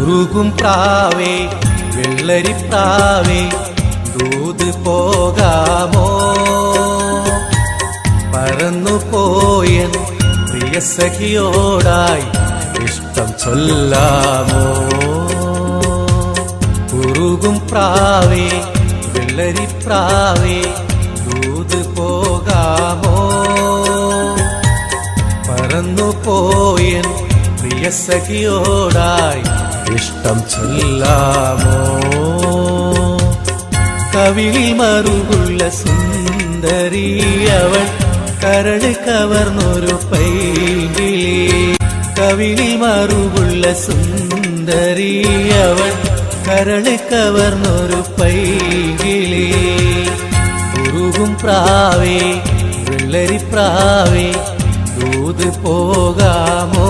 കുറുകും പ്രാവേ വെള്ളരിപ്രാവേ ദൂത് പോകാമോ പറന്നുപോയൻ പ്രിയ സഖിയോടായി ഇഷ്ടം ചൊല്ലാമോ കുറുകും പ്രാവേ വെള്ളരിപ്രാവേ ദൂത് പോകാമോ പറന്നുപോയൻ പ്രിയ സഖിയോടായി ഇഷ്ടം ചൊല്ലാമോ കവിളിൽ മറുകുള്ള സുന്ദരിയവൾ കരള് കവർന്നൊരു പൈങ്കിളി കവിളിൽ മറുകുള്ള സുന്ദരിയവൾ കരള് കവർന്നൊരു പൈങ്കിളി കുറുകും പ്രാവേ വെള്ളരിപ്രാവേ ദൂത് പോകാമോ